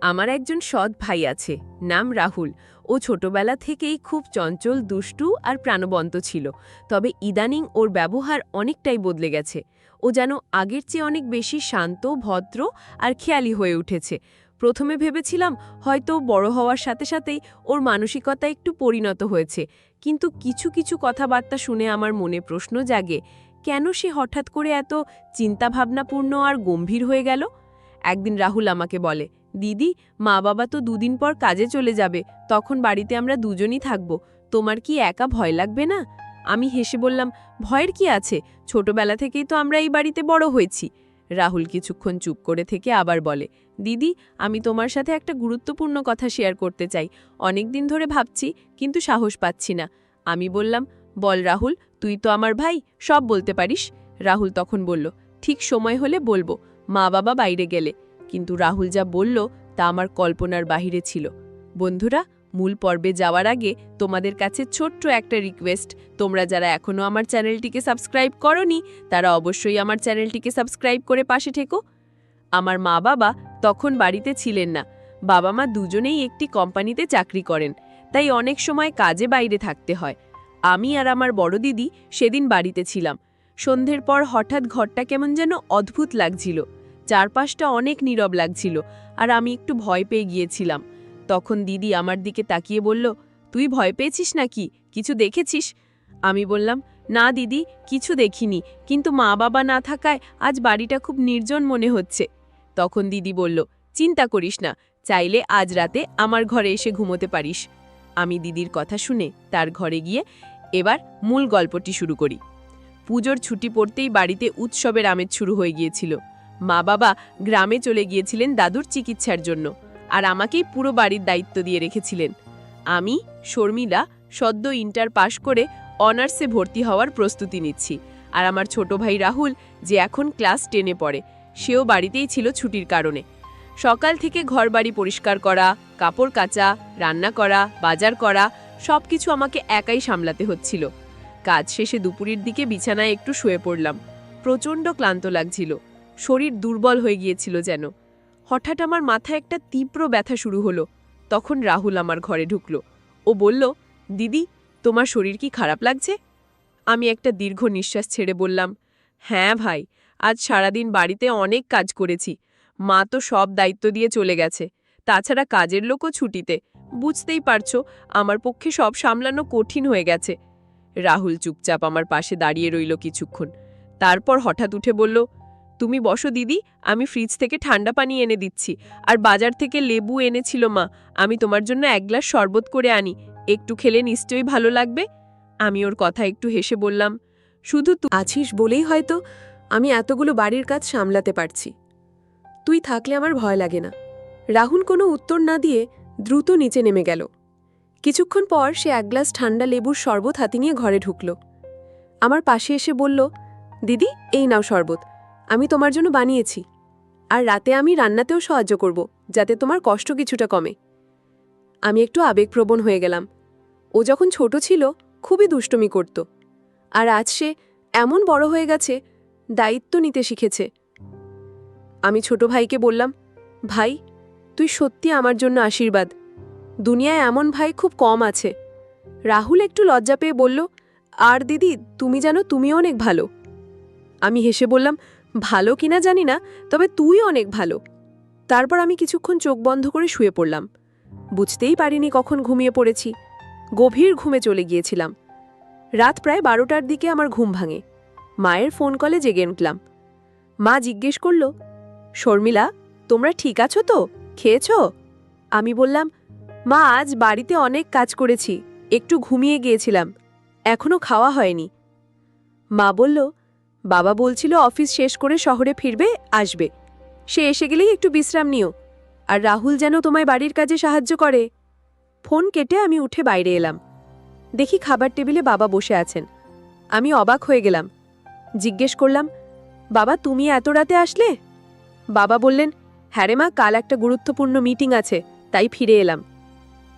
আমার একজন সৎ ভাই আছে, নাম রাহুল। ও ছোটবেলা থেকেই খুব চঞ্চল, দুষ্টু আর প্রাণবন্ত ছিল। তবে ইদানিং ওর ব্যবহার অনেকটাই বদলে গেছে। ও যেন আগের চেয়ে অনেক বেশি শান্ত, ভদ্র আর খেয়ালি হয়ে উঠেছে। প্রথমে ভেবেছিলাম হয়তো বড় হওয়ার সাথে সাথেই ওর মানসিকতা একটু পরিণত হয়েছে, কিন্তু কিছু কিছু কথাবার্তা শুনে আমার মনে প্রশ্ন জাগে, কেন সে হঠাৎ করে এত চিন্তাভাবনাপূর্ণ আর গম্ভীর হয়ে গেল। একদিন রাহুল আমাকে বলে, দিদি, মা বাবা তো দুদিন পর কাজে চলে যাবে, তখন বাড়িতে আমরা দুজনই থাকব, তোমার কি একা ভয় লাগবে না? আমি হেসে বললাম, ভয়ের কি আছে, ছোটবেলা থেকেই তো আমরা এই বাড়িতে বড় হয়েছি। রাহুল কিছুক্ষণ চুপ করে থেকে আবার বলে, দিদি, আমি তোমার সাথে একটা গুরুত্বপূর্ণ কথা শেয়ার করতে চাই। অনেক দিন ধরে ভাবছি, কিন্তু সাহস পাচ্ছি না। আমি বললাম, বল রাহুল, তুই তো আমার ভাই, সব বলতে পারিস। রাহুল তখন বলল, ঠিক সময় হলে বলবো, মা বাবা বাইরে গেলে। কিন্তু রাহুল যা বলল তা আমার কল্পনার বাহিরে ছিল। বন্ধুরা, মূল পর্বে যাওয়ার আগে তোমাদের কাছে ছোট্ট একটা রিকোয়েস্ট, তোমরা যারা এখনও আমার চ্যানেলটিকে সাবস্ক্রাইব করনি তারা অবশ্যই আমার চ্যানেলটিকে সাবস্ক্রাইব করে পাশে থেকো। আমার মা বাবা তখন বাড়িতে ছিলেন না। বাবা মা দুজনেই একটি কোম্পানিতে চাকরি করেন, তাই অনেক সময় কাজে বাইরে থাকতে হয়। আমি আর আমার বড় দিদি সেদিন বাড়িতে ছিলাম। সন্ধ্যের পর হঠাৎ ঘরটা কেমন যেন অদ্ভুত লাগছিল। চারপাশটা অনেক নীরব লাগছিল, আর আমি একটু ভয় পেয়ে গিয়েছিলাম। তখন দিদি আমার দিকে তাকিয়ে বলল, তুই ভয় পেয়েছিস নাকি, কিছু দেখেছিস? আমি বললাম, না দিদি, কিছু দেখিনি, কিন্তু মা বাবা না থাকায় আজ বাড়িটা খুব নির্জন মনে হচ্ছে। তখন দিদি বলল, চিন্তা করিস না, চাইলে আজ রাতে আমার ঘরে এসে ঘুমোতে পারিস। আমি দিদির কথা শুনে তার ঘরে গিয়ে এবার মূল গল্পটি শুরু করি। পুজোর ছুটি পড়তেই বাড়িতে উৎসবের আমেজ শুরু হয়ে গিয়েছিল। মা বাবা গ্রামে চলে গিয়েছিলেন দাদুর চিকিৎসার জন্য, আর আমাকেই পুরো বাড়ির দায়িত্ব দিয়ে রেখেছিলেন। আমি, শর্মিলা, সদ্য ইন্টার পাশ করে অনার্সে ভর্তি হওয়ার প্রস্তুতি নিচ্ছি, আর আমার ছোট ভাই রাহুল, যে এখন ক্লাস 10-এ পড়ে, সেও বাড়িতেই ছিল ছুটির কারণে। সকাল থেকে ঘরবাড়ি পরিষ্কার করা, কাপড় কাচা, রান্না করা, বাজার করা, সবকিছু আমাকে একাই সামলাতে হচ্ছিল। কাজ শেষে দুপুরের দিকে বিছানায় একটু শুয়ে পড়লাম। প্রচণ্ড ক্লান্ত লাগছিল, শরীর দুর্বল হয়ে গিয়েছিল যেন। হঠাৎ আমার মাথায় একটা তীব্র ব্যথা শুরু হলো। তখন রাহুল আমার ঘরে ঢুকল। ও বলল, দিদি, তোমার শরীর কি খারাপ লাগছে? আমি একটা দীর্ঘ নিঃশ্বাস ছেড়ে বললাম, হ্যাঁ ভাই, আজ সারাদিন বাড়িতে অনেক কাজ করেছি। মা তো সব দায়িত্ব দিয়ে চলে গেছে, তাছাড়া কাজের লোকও ছুটিতে। বুঝতেই পারছো, আমার পক্ষে সব সামলানো কঠিন হয়ে গেছে। রাহুল চুপচাপ আমার পাশে দাঁড়িয়ে রইল কিছুক্ষণ। তারপর হঠাৎ উঠে বলল, তুমি বসো দিদি, আমি ফ্রিজ থেকে ঠান্ডা পানি এনে দিচ্ছি, আর বাজার থেকে লেবু এনেছিল মা, আমি তোমার জন্য এক গ্লাস শরবত করে আনি, একটু খেলে নিশ্চয়ই ভালো লাগবে। আমি ওর কথা একটু হেসে বললাম, শুধু তুই আছিস বলেই হয়তো আমি এতগুলো বাড়ির কাজ সামলাতে পারছি। তুই থাকলে আমার ভয় লাগে না। রাহুল কোনো উত্তর না দিয়ে দ্রুত নিচে নেমে গেল। কিছুক্ষণ পর সে এক গ্লাস ঠান্ডা লেবুর শরবত হাতে নিয়ে ঘরে ঢুকল। আমার পাশে এসে বলল, দিদি, এই নাও শরবত, আমি তোমার জন্য বানিয়েছি, আর রাতে আমি রান্নাতেও সাহায্য করব, যাতে তোমার কষ্ট কিছুটা কমে। আমি একটু আবেগপ্রবণ হয়ে গেলাম। ও যখন ছোট ছিল খুবই দুষ্টুমি করত, আর আজ সে এমন বড় হয়ে গেছে, দায়িত্ব নিতে শিখেছে। আমি ছোট ভাইকে বললাম, ভাই, তুই সত্যি আমার জন্য আশীর্বাদ। দুনিয়ায় এমন ভাই খুব কম আছে। রাহুল একটু লজ্জা পেয়ে বলল, আর দিদি, তুমি জানো তুমিও অনেক ভালো। আমি হেসে বললাম, ভালো কিনা জানি না, তবে তুই অনেক ভালো। তারপর আমি কিছুক্ষণ চোখ বন্ধ করে শুয়ে পড়লাম। বুঝতেই পারিনি কখন ঘুমিয়ে পড়েছি। গভীর ঘুমে চলে গিয়েছিলাম। রাত প্রায় 12টার দিকে আমার ঘুম ভাঙে। মায়ের ফোন কলে জেগে উঠলাম। মা জিজ্ঞেস করল, শর্মিলা, তোমরা ঠিক আছো তো, খেয়েছ? আমি বললাম, মা, আজ বাড়িতে অনেক কাজ করেছি, একটু ঘুমিয়ে গিয়েছিলাম, এখনো খাওয়া হয়নি। মা বলল, বাবা বলছিল অফিস শেষ করে শহরে ফিরবে, আসবে, সে এসে গেলেই একটু বিশ্রাম নিও, আর রাহুল যেন তোমায় বাড়ির কাজে সাহায্য করে। ফোন কেটে আমি উঠে বাইরে এলাম। দেখি খাবার টেবিলে বাবা বসে আছেন। আমি অবাক হয়ে গেলাম। জিজ্ঞেস করলাম, বাবা, তুমি এত রাতে আসলে? বাবা বললেন, হ্যাঁ রে মা, কাল একটা গুরুত্বপূর্ণ মিটিং আছে, তাই ফিরে এলাম।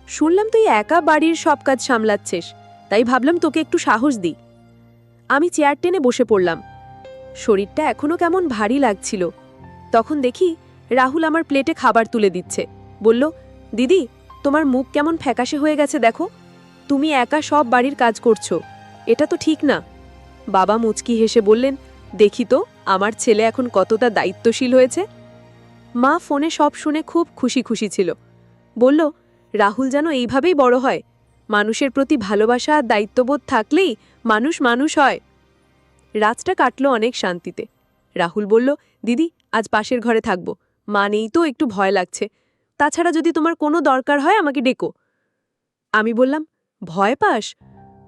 শুনলাম তুই একা বাড়ির সব কাজ সামলাচ্ছিস, তাই ভাবলাম তোকে একটু সাহস দিই। আমি চেয়ার টেনে বসে পড়লাম। শরীরটা এখনো কেমন ভারী লাগছিল। তখন দেখি রাহুল আমার প্লেটে খাবার তুলে দিচ্ছে, বলল, দিদি, তোমার মুখ কেমন ফ্যাকাশে হয়ে গেছে দেখো, তুমি একা সব বাড়ির কাজ করছো, এটা তো ঠিক না। বাবা মুচকি হেসে বললেন, দেখি তো আমার ছেলে এখন কতটা দায়িত্বশীল হয়েছে। মা ফোনে সব শুনে খুব খুশি খুশি ছিল। বলল, রাহুল যেন এইভাবেই বড় হয়, মানুষের প্রতি ভালোবাসা আর দায়িত্ববোধ থাকলেই মানুষ মানুষ হয়। রাতটা কাটল অনেক শান্তিতে। রাহুল বলল, দিদি, আজ পাশের ঘরে থাকব, মা নেই তো একটু ভয় লাগছে, তাছাড়া যদি তোমার কোনো দরকার হয় আমাকে ডেকো। আমি বললাম, ভয় পাস?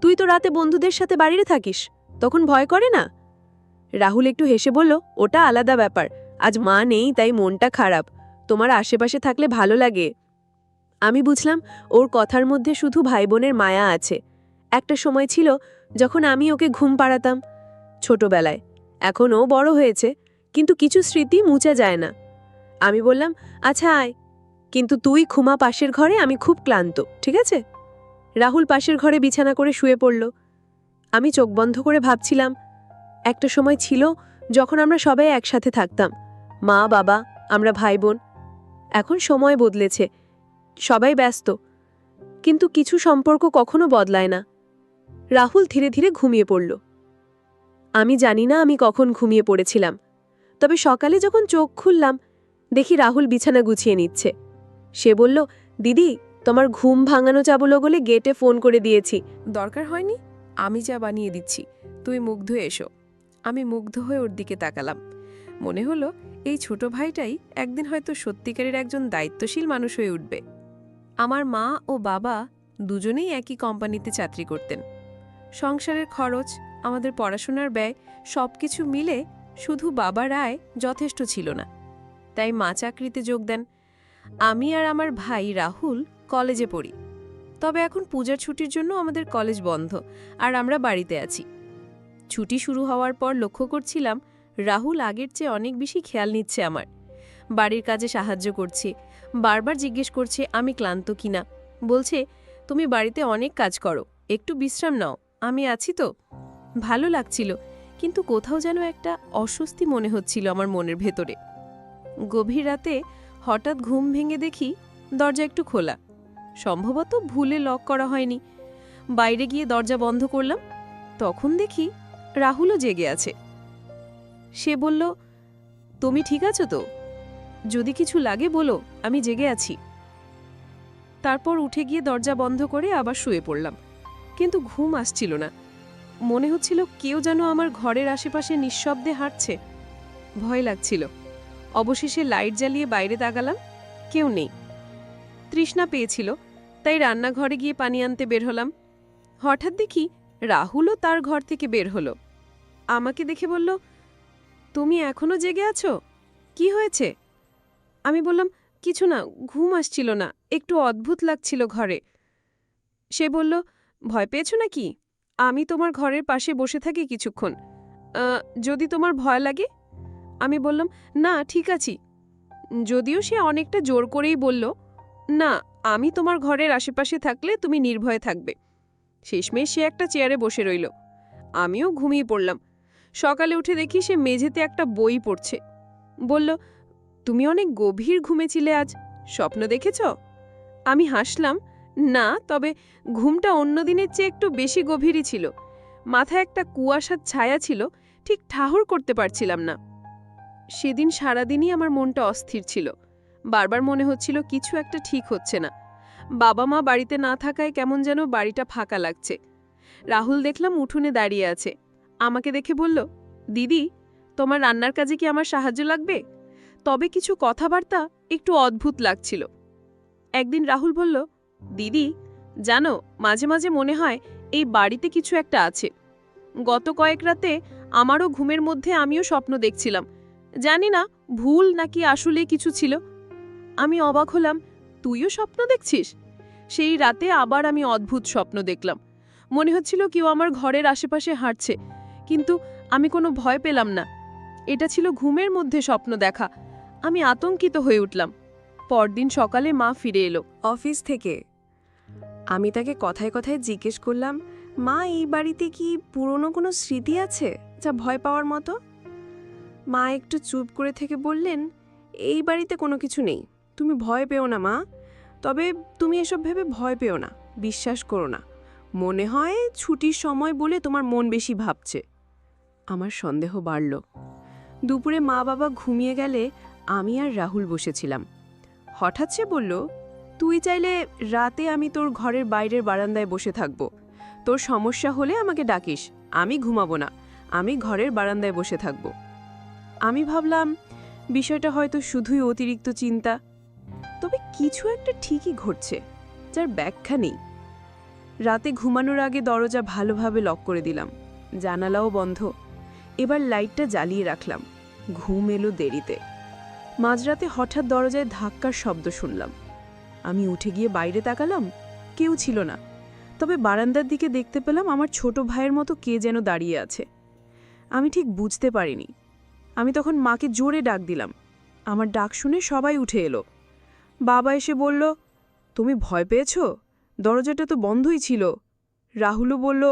তুই তো রাতে বন্ধুদের সাথে বাড়িতে থাকিস, তখন ভয় করে না? রাহুল একটু হেসে বলল, ওটা আলাদা ব্যাপার, আজ মা নেই তাই মনটা খারাপ, তোমার আশেপাশে থাকলে ভালো লাগে। আমি বুঝলাম ওর কথার মধ্যে শুধু ভাই বোনের মায়া আছে। একটা সময় ছিল যখন আমি ওকে ঘুম পাড়াতাম ছোটবেলায়, এখন ও বড় হয়েছে, কিন্তু কিছু স্মৃতি মুছে যায় না। আমি বললাম, আচ্ছা আয়, কিন্তু তুই ঘুমা পাশের ঘরে, আমি খুব ক্লান্ত, ঠিক আছে? রাহুল পাশের ঘরে বিছানা করে শুয়ে পড়ল। আমি চোখ বন্ধ করে ভাবছিলাম, একটা সময় ছিল যখন আমরা সবাই একসাথে থাকতাম, মা বাবা, আমরা ভাই বোন। এখন সময় বদলেছে, সবাই ব্যস্ত, কিন্তু কিছু সম্পর্ক কখনো বদলায় না। রাহুল ধীরে ধীরে ঘুমিয়ে পড়ল। আমি জানি না আমি কখন ঘুমিয়ে পড়েছিলাম, তবে সকালে যখন চোখ খুললাম দেখি রাহুল বিছানা গুছিয়ে নিচ্ছে। সে বলল, দিদি, তোমার ঘুম ভাঙানো চাবলো বলে গেটে ফোন করে দিয়েছি। দরকার হয়নি, আমি যা বানিয়ে দিচ্ছি, তুই মুখ ধুয়ে এসো। আমি মুগ্ধ হয়ে ওর দিকে তাকালাম। মনে হলো এই ছোট ভাইটাই একদিন হয়তো সত্যিকারের একজন দায়িত্বশীল মানুষ হয়ে উঠবে। আমার মা ও বাবা দুজনেই একই কোম্পানিতে চাকরি করতেন। সংসারের খরচ, আমাদের পড়াশোনার ব্যয় সবকিছু মিলে শুধু বাবার আয় যথেষ্ট ছিল না, তাই মা চাকরিতে যোগ দেন। আমি আর আমার ভাই রাহুল কলেজে পড়ি, তবে এখন পূজার ছুটির জন্য আমাদের কলেজ বন্ধ আর আমরা বাড়িতে আছি। ছুটি শুরু হওয়ার পর লক্ষ্য করছিলাম রাহুল আগের চেয়ে অনেক বেশি খেয়াল নিচ্ছে আমার। বাড়ির কাজে সাহায্য করছে, বারবার জিজ্ঞেস করছে আমি ক্লান্ত কিনা। বলছে, তুমি বাড়িতে অনেক কাজ করো, একটু বিশ্রাম নাও, আমি আছি তো। ভালো লাগছিল, কিন্তু কোথাও যেন একটা অস্বস্তি মনে হচ্ছিল আমার মনের ভেতরে। গভীর রাতে হঠাৎ ঘুম ভেঙে দেখি দরজা একটু খোলা, সম্ভবত ভুলে লক করা হয়নি। বাইরে গিয়ে দরজা বন্ধ করলাম, তখন দেখি রাহুলও জেগে আছে। সে বলল, তুমি ঠিক আছো তো? যদি কিছু লাগে বলো, আমি জেগে আছি। তারপর উঠে গিয়ে দরজা বন্ধ করে আবার শুয়ে পড়লাম, কিন্তু ঘুম আসছিল না। মনে হচ্ছিল কেউ যেন আমার ঘরের আশেপাশে নিঃশব্দে হাঁটছে। ভয় লাগছিল। অবশেষে লাইট জ্বালিয়ে বাইরে তাকালাম, কেউ নেই। তৃষ্ণা পেয়েছিল, তাই রান্নাঘরে গিয়ে পানি আনতে বের হলাম। হঠাৎ দেখি রাহুলও তার ঘর থেকে বের হলো। আমাকে দেখে বলল, তুমি এখনো জেগে আছো? কি হয়েছে? আমি বললাম, কিছু না, ঘুম আসছিল না, একটু অদ্ভুত লাগছিল ঘরে। সে বলল, ভয় পেয়েছো নাকি? আমি তোমার ঘরের পাশে বসে থাকি কিছুক্ষণ, যদি তোমার ভয় লাগে। আমি বললাম, না, ঠিক আছি। যদিও সে অনেকটা জোর করেই বলল, না, আমি তোমার ঘরের আশেপাশে থাকলে তুমি নির্ভয়ে থাকবে। শেষমেশ সে একটা চেয়ারে বসে রইল। আমিও ঘুমিয়ে পড়লাম। সকালে উঠে দেখি সে মেঝেতে একটা বই পড়ছে। বলল, তুমি অনেক গভীর ঘুমেছিলে আজ, স্বপ্ন দেখেছ? আমি হাসলাম, না, তবে ঘুমটা অন্য দিনের চেয়ে একটু বেশি গভীরই ছিল। মাথায় একটা কুয়াশার ছায়া ছিল, ঠিক ঠাহর করতে পারছিলাম না। সেদিন সারাদিনই আমার মনটা অস্থির ছিল। বারবার মনে হচ্ছিল কিছু একটা ঠিক হচ্ছে না। বাবা মা বাড়িতে না থাকায় কেমন যেন বাড়িটা ফাঁকা লাগছে। রাহুল দেখলাম উঠোনে দাঁড়িয়ে আছে। আমাকে দেখে বলল, দিদি, তোমার রান্নার কাজে কি আমার সাহায্য লাগবে? তবে কিছু কথাবার্তা একটু অদ্ভুত লাগছিল। একদিন রাহুল বলল, দিদি, জানো, মাঝে মাঝে মনে হয় এই বাড়িতে কিছু একটা আছে। গত কয়েক রাতে আমারও ঘুমের মধ্যে আমিও স্বপ্ন দেখছিলাম। জানি না ভুল নাকি আসলে কিছু ছিল। আমি অবাক হলাম, তুইও স্বপ্ন দেখছিস? সেই রাতে আবার আমি অদ্ভুত স্বপ্ন দেখলাম। মনে হচ্ছিল কেউ আমার ঘরের আশেপাশে হাঁটছে, কিন্তু আমি কোনো ভয় পেলাম না। এটা ছিল ঘুমের মধ্যে স্বপ্ন দেখা। আমি আতঙ্কিত হয়ে উঠলাম। পরদিন সকালে মা ফিরে এলো অফিস থেকে। আমি তাকে কথায় কথায় জিজ্ঞেস করলাম, মা, এই বাড়িতে কি পুরনো কোনো স্মৃতি আছে যা ভয় পাওয়ার মতো? মা একটু চুপ করে থেকে বললেন, এই বাড়িতে কোনো কিছু নেই, তুমি ভয় পেও না মা, তবে তুমি এসব ভেবে ভয় পেও না, বিশ্বাস করো না। মনে হয় ছুটির সময় বলে তোমার মন বেশি ভাবছে। আমার সন্দেহ বাড়ল। দুপুরে মা বাবা ঘুমিয়ে গেলে আমি আর রাহুল বসেছিলাম। হঠাৎ সে বলল, তুই চাইলে রাতে আমি তোর ঘরের বাইরের বারান্দায় বসে থাকব। তোর সমস্যা হলে আমাকে ডাকিস, আমি ঘুমাবো না, আমি ঘরের বারান্দায় বসে থাকব। আমি ভাবলাম বিষয়টা হয়তো শুধুই অতিরিক্ত চিন্তা, তবে কিছু একটা ঠিকই ঘটছে, যার ব্যাখ্যা নেই। রাতে ঘুমানোর আগে দরজা ভালোভাবে লক করে দিলাম, জানালাও বন্ধ। এবার লাইটটা জ্বালিয়ে রাখলাম। ঘুম এলো দেরিতে। মাঝরাতে হঠাৎ দরজায় ধাক্কার শব্দ শুনলাম। আমি উঠে গিয়ে বাইরে তাকালাম, কেউ ছিল না। তবে বারান্দার দিকে দেখতে পেলাম আমার ছোট ভাইয়ের মতো কে যেন দাঁড়িয়ে আছে। আমি ঠিক বুঝতে পারিনি। আমি তখন মাকে জোরে ডাক দিলাম। আমার ডাক শুনে সবাই উঠে এলো। বাবা এসে বলল, তুমি ভয় পেয়েছ? দরজাটা তো বন্ধই ছিল। রাহুলও বলল,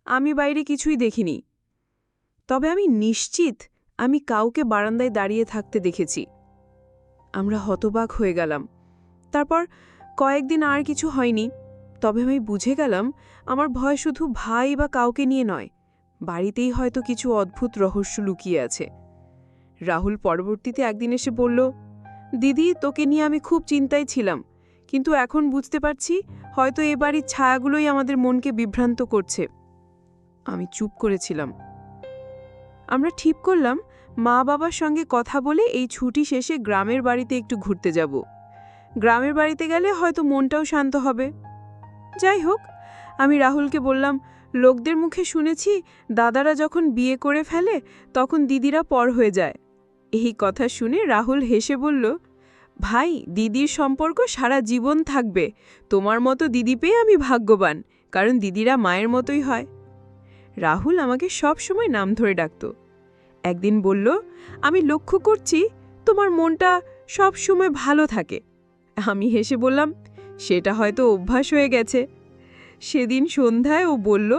আমি বাইরে কিছুই দেখিনি। তবে আমি নিশ্চিত আমি কাউকে বারান্দায় দাঁড়িয়ে থাকতে দেখেছি। আমরা হতবাক হয়ে গেলাম। তারপর কয়েকদিন আর কিছু হয়নি। তবে আমি বুঝে গেলাম আমার ভয় শুধু ভাই বা কাউকে নিয়ে নয়, বাড়িতেই হয়তো কিছু অদ্ভুত রহস্য লুকিয়ে আছে। রাহুল পরবর্তীতে একদিন এসে বলল, দিদি, তোকে নিয়ে আমি খুব চিন্তায় ছিলাম, কিন্তু এখন বুঝতে পারছি হয়তো এ বাড়ির ছায়াগুলোই আমাদের মনকে বিভ্রান্ত করছে। আমি চুপ করেছিলাম। আমরা ঠিক করলাম মা বাবার সঙ্গে কথা বলে এই ছুটি শেষে গ্রামের বাড়িতে একটু ঘুরতে যাব। গ্রামের বাড়িতে গেলে হয়তো মনটাও শান্ত হবে। যাই হোক, আমি রাহুলকে বললাম, লোকদের মুখে শুনেছি দাদারা যখন বিয়ে করে ফেলে তখন দিদিরা পর হয়ে যায়। এই কথা শুনে রাহুল হেসে বলল, ভাই, দিদির সম্পর্ক সারা জীবন থাকবে। তোমার মতো দিদি পেয়ে আমি ভাগ্যবান, কারণ দিদিরা মায়ের মতোই হয়। রাহুল আমাকে সব সময় নাম ধরে ডাকত। একদিন বলল, আমি লক্ষ্য করছি তোমার মনটা সব সময় ভালো থাকে। আমি হেসে বললাম, সেটা হয়তো অভ্যাস হয়ে গেছে। সেদিন সন্ধ্যায় ও বলল,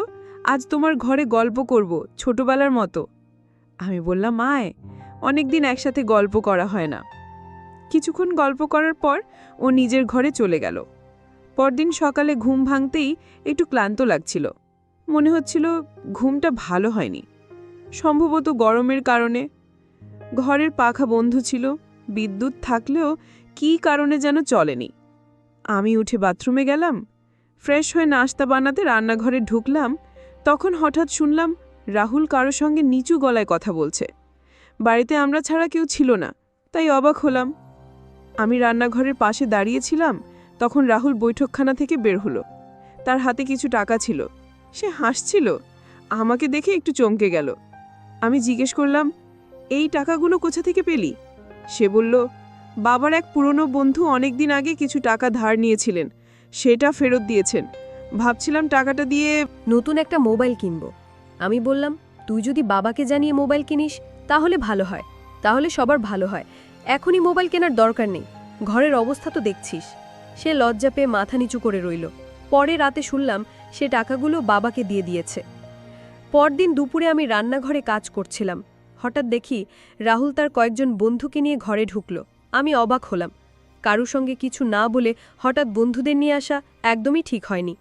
আজ তোমার ঘরে গল্প করব, ছোটবেলার মতো। আমি বললাম, আয়, অনেকদিন একসাথে গল্প করা হয় না। কিছুক্ষণ গল্প করার পর ও নিজের ঘরে চলে গেল। পরদিন সকালে ঘুম ভাঙতেই একটু ক্লান্ত লাগছিল। মনে হচ্ছিল ঘুমটা ভালো হয়নি, সম্ভবত গরমের কারণে। ঘরের পাখা বন্ধ ছিল, বিদ্যুৎ থাকলেও কী কারণে যেন চলেনি। আমি উঠে বাথরুমে গেলাম। ফ্রেশ হয়ে নাস্তা বানাতে রান্নাঘরে ঢুকলাম, তখন হঠাৎ শুনলাম রাহুল কারো সঙ্গে নিচু গলায় কথা বলছে। বাড়িতে আমরা ছাড়া কেউ ছিল না, তাই অবাক হলাম। আমি রান্নাঘরের পাশে দাঁড়িয়েছিলাম, তখন রাহুল বৈঠকখানা থেকে বের হলো। তার হাতে কিছু টাকা ছিল। সে হাসছিল। আমাকে দেখে একটু চমকে গেল। আমি জিজ্ঞেস করলাম, এই টাকাগুলো কোথা থেকে পেলি? সে বলল, বাবার এক পুরনো বন্ধু অনেকদিন আগে কিছু টাকা ধার নিয়েছিলেন, সেটা ফেরত দিয়েছেন। ভাবছিলাম টাকাটা দিয়ে নতুন একটা মোবাইল কিনব। আমি বললাম, তুই যদি বাবাকে জানিয়ে মোবাইল কিনিস তাহলে ভালো হয়, তাহলে সবার ভালো হয়। এখনই মোবাইল কেনার দরকার নেই, ঘরের অবস্থা তো দেখছিস। সে লজ্জা পেয়ে মাথা নিচু করে রইল। পরে রাতে শুনলাম সে টাকাগুলো বাবাকে দিয়ে দিয়েছে। পরদিন দুপুরে আমি রান্নাঘরে কাজ করছিলাম। হঠাৎ দেখি রাহুল তার কয়েকজন বন্ধুকে নিয়ে ঘরে ঢুকল। আমি অবাক হলাম। কারুর সঙ্গে কিছু না বলে হঠাৎ বন্ধুদের নিয়ে আসা একদমই ঠিক হয়নি।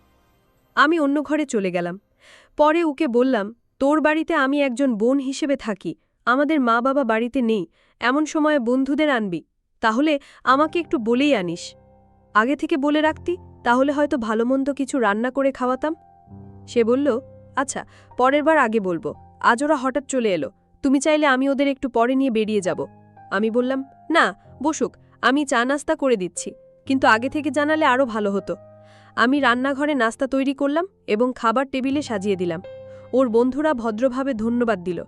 আমি অন্য ঘরে চলে গেলাম। পরে ওকে বললাম, তোর বাড়িতে আমি একজন বোন হিসেবে থাকি, আমাদের মা বাবা বাড়িতে নেই, এমন সময়ে বন্ধুদের আনবি, তাহলে আমাকে একটু বলেই আনিস। আগে থেকে বলে রাখতি, তাহলে হয়তো ভালো মন্দ কিছু রান্না করে খাওয়াতাম। সে বলল, আচ্ছা, পরের বার আগে বলবো, আজ ওরা হঠাৎ চলে এলো, তুমি চাইলে আমি ওদের একটু পরে নিয়ে বেরিয়ে যাব। আমি বললাম, না, বসুক, আমি চা নাস্তা করে দিচ্ছি, কিন্তু আগে থেকে জানালে আরও ভালো হতো। আমি রান্নাঘরে নাস্তা তৈরি করলাম এবং খাবার টেবিলে সাজিয়ে দিলাম। ওর বন্ধুরা ভদ্রভাবে ধন্যবাদ দিল,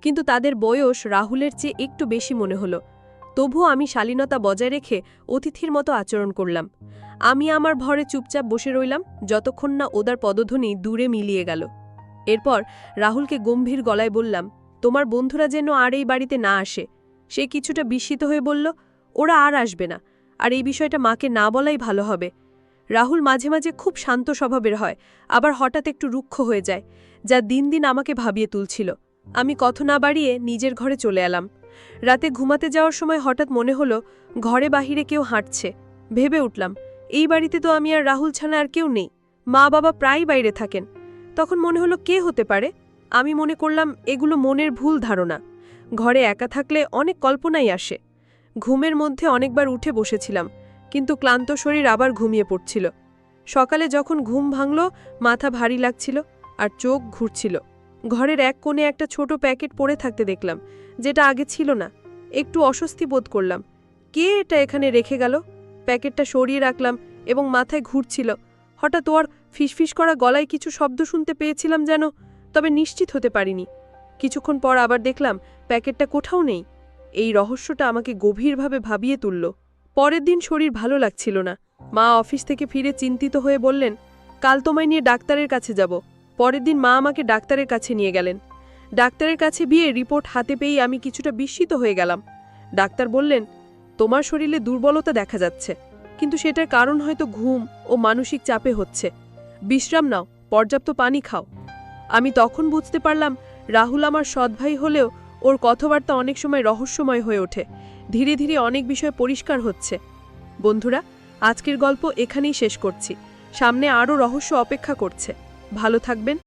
কিন্তু তাদের বয়স রাহুলের চেয়ে একটু বেশি মনে হলো। তবুও আমি শালীনতা বজায় রেখে অতিথির মতো আচরণ করলাম। আমি আমার ভরে চুপচাপ বসে রইলাম যতক্ষণ না ওদের পদধ্বনি দূরে মিলিয়ে গেল। এরপর রাহুলকে গম্ভীর গলায় বললাম, তোমার বন্ধুরা যেন আর এই বাড়িতে না আসে। সে কিছুটা বিস্মিত হয়ে বলল, ওরা আর আসবে না, আর এই বিষয়টা মাকে না বলাই ভালো হবে। রাহুল মাঝে মাঝে খুব শান্ত স্বভাবের হয়, আবার হঠাৎ একটু রুক্ষ হয়ে যায়, যা দিন দিন আমাকে ভাবিয়ে তুলছিল। আমি কথা না বাড়িয়ে নিজের ঘরে চলে এলাম। রাতে ঘুমাতে যাওয়ার সময় হঠাৎ মনে হলো ঘরে বাহিরে কেউ হাঁটছে। ভেবে উঠলাম, এই বাড়িতে তো আমি আর রাহুল ছাড়া আর কেউ নেই। মা বাবা প্রায় বাইরে থাকেন। তখন মনে হলো কে হতে পারে। আমি মনে করলাম এগুলো মনের ভুল ধারণা। ঘরে একা থাকলে অনেক কল্পনাই আসে। ঘুমের মধ্যে অনেকবার উঠে বসেছিলাম, কিন্তু ক্লান্ত শরীর আবার ঘুমিয়ে পড়ছিল। সকালে যখন ঘুম ভাঙল, মাথা ভারী লাগছিল আর চোখ ঘুরছিল। ঘরের এক কোণে একটা ছোট প্যাকেট পড়ে থাকতে দেখলাম, যেটা আগে ছিল না। একটু অস্বস্তি বোধ করলাম। কে এটা এখানে রেখে গেল? প্যাকেটটা সরিয়ে রাখলাম এবং মাথায় ঘুরছিল। হঠাৎ ওর ফিসফিস করা গলায় কিছু শব্দ শুনতে পেয়েছিলাম যেন, তবে নিশ্চিত হতে পারিনি। কিছুক্ষণ পর আবার দেখলাম প্যাকেটটা কোথাও নেই। এই রহস্যটা আমাকে গভীরভাবে ভাবিয়ে তুলল। পরের দিন শরীর ভালো লাগছিল না। মা অফিস থেকে ফিরে চিন্তিত হয়ে বললেন, কাল তোমায় নিয়ে ডাক্তারের কাছে যাব। পরের দিন মা আমাকে ডাক্তারের কাছে নিয়ে গেলেন। ডাক্তারের কাছে গিয়ে রিপোর্ট হাতে পেয়ে আমি কিছুটা বিস্মিত হয়ে গেলাম। ডাক্তার বললেন, তোমার শরীরে দুর্বলতা দেখা যাচ্ছে, কিন্তু সেটার কারণ হয়তো ঘুম ও মানসিক চাপে হচ্ছে। বিশ্রাম নাও, পর্যাপ্ত পানি খাও। আমি তখন বুঝতে পারলাম রাহুল আমার সৎ ভাই হলেও ওর কথাবার্তা অনেক সময় রহস্যময় হয়ে ওঠে। ধীরে ধীরে অনেক বিষয় পরিষ্কার হচ্ছে। বন্ধুরা, আজকের গল্প এখানেই শেষ করছি। সামনে আরও রহস্য অপেক্ষা করছে। ভালো থাকবেন।